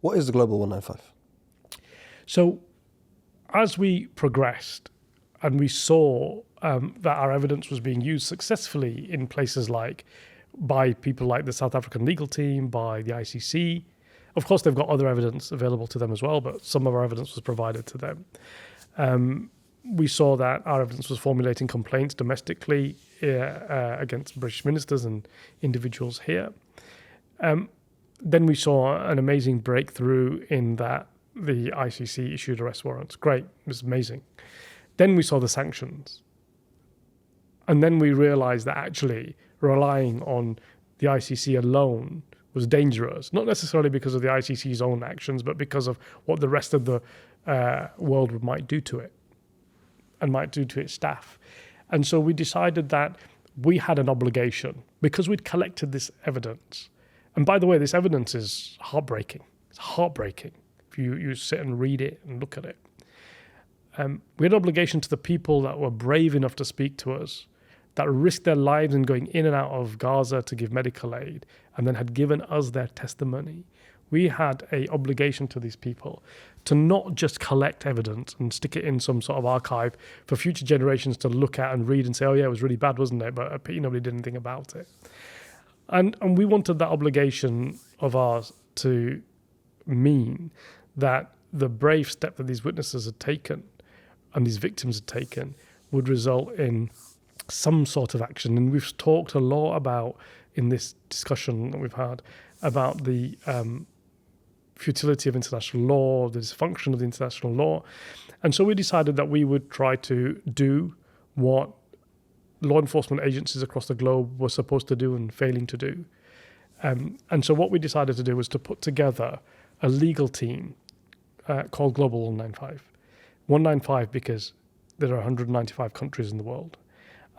What is the Global 195? So as we progressed and we saw that our evidence was being used successfully in places like by people like the South African legal team, by the ICC. Of course, they've got other evidence available to them as well, but some of our evidence was provided to them. We saw that our evidence was formulating complaints domestically against British ministers and individuals here. Then we saw an amazing breakthrough in that the ICC issued arrest warrants. Great, it was amazing. Then we saw the sanctions. And then we realized that actually relying on the ICC alone was dangerous, not necessarily because of the ICC's own actions, but because of what the rest of the world might do to it and might do to its staff. And so we decided that we had an obligation, because we'd collected this evidence. And by the way, this evidence is heartbreaking. It's heartbreaking if you sit and read it and look at it. We had an obligation to the people that were brave enough to speak to us, that risked their lives in going in and out of Gaza to give medical aid, and then had given us their testimony. We had an obligation to these people to not just collect evidence and stick it in some sort of archive for future generations to look at and read and say, oh yeah, it was really bad, wasn't it? But nobody did anything about it. And we wanted that obligation of ours to mean that the brave step that these witnesses had taken and these victims had taken would result in some sort of action. And we've talked a lot about, in this discussion that we've had, about the futility of international law, the dysfunction of the international law. And so we decided that we would try to do what law enforcement agencies across the globe were supposed to do and failing to do. And so what we decided to do was to put together a legal team called Global 195. 195 because there are 195 countries in the world.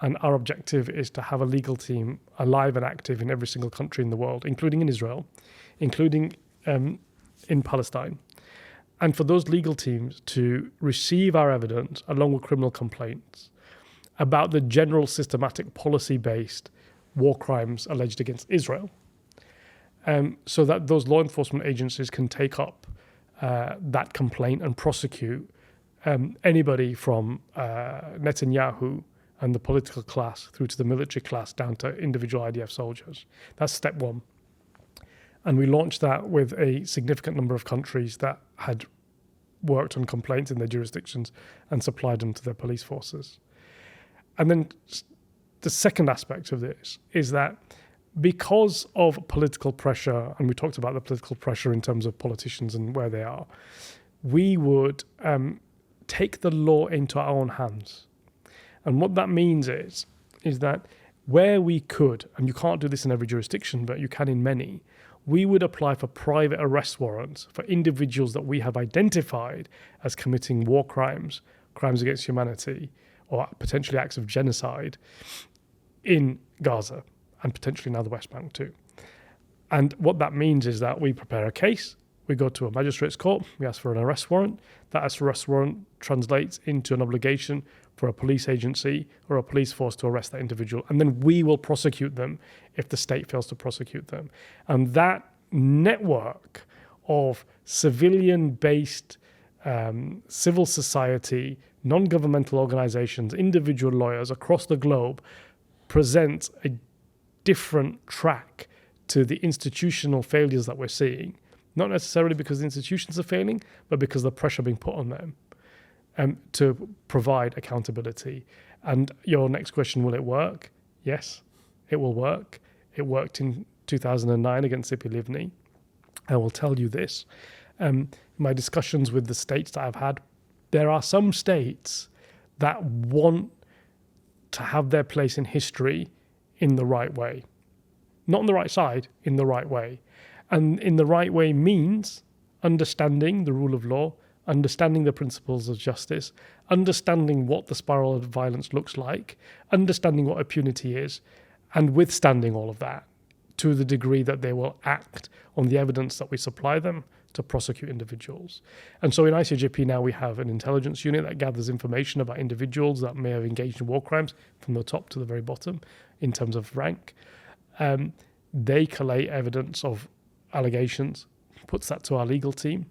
And our objective is to have a legal team alive and active in every single country in the world, including in Israel, including in Palestine. And for those legal teams to receive our evidence along with criminal complaints about the general systematic policy-based war crimes alleged against Israel, so that those law enforcement agencies can take up that complaint and prosecute anybody from Netanyahu and the political class through to the military class down to individual IDF soldiers. That's step one. And we launched that with a significant number of countries that had worked on complaints in their jurisdictions and supplied them to their police forces. And then the second aspect of this is that because of political pressure, and we talked about the political pressure in terms of politicians and where they are, we would take the law into our own hands. And what that means is that where we could, and you can't do this in every jurisdiction, but you can in many, we would apply for private arrest warrants for individuals that we have identified as committing war crimes, crimes against humanity, or potentially acts of genocide in Gaza and potentially now the West Bank too. And what that means is that we prepare a case, we go to a magistrate's court, we ask for an arrest warrant. That arrest warrant translates into an obligation for a police agency or a police force to arrest that individual. And then we will prosecute them if the state fails to prosecute them. And that network of civilian-based civil society, non-governmental organizations, individual lawyers across the globe presents a different track to the institutional failures that we're seeing. Not necessarily because the institutions are failing, but because of the pressure being put on them to provide accountability. And your next question, will it work? Yes, it will work. It worked in 2009 against Tzipi Livni. I will tell you this. My discussions with the states that I've had, there are some states that want to have their place in history in the right way. Not on the right side, in the right way. And in the right way means understanding the rule of law, understanding the principles of justice, understanding what the spiral of violence looks like, understanding what impunity is, and withstanding all of that to the degree that they will act on the evidence that we supply them to prosecute individuals. And so in ICJP now we have an intelligence unit that gathers information about individuals that may have engaged in war crimes from the top to the very bottom in terms of rank. They collate evidence of allegations, puts that to our legal team,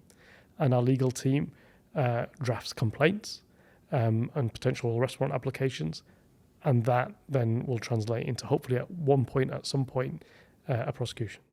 and our legal team drafts complaints and potential arrest warrant applications, and that then will translate into, hopefully at some point, a prosecution.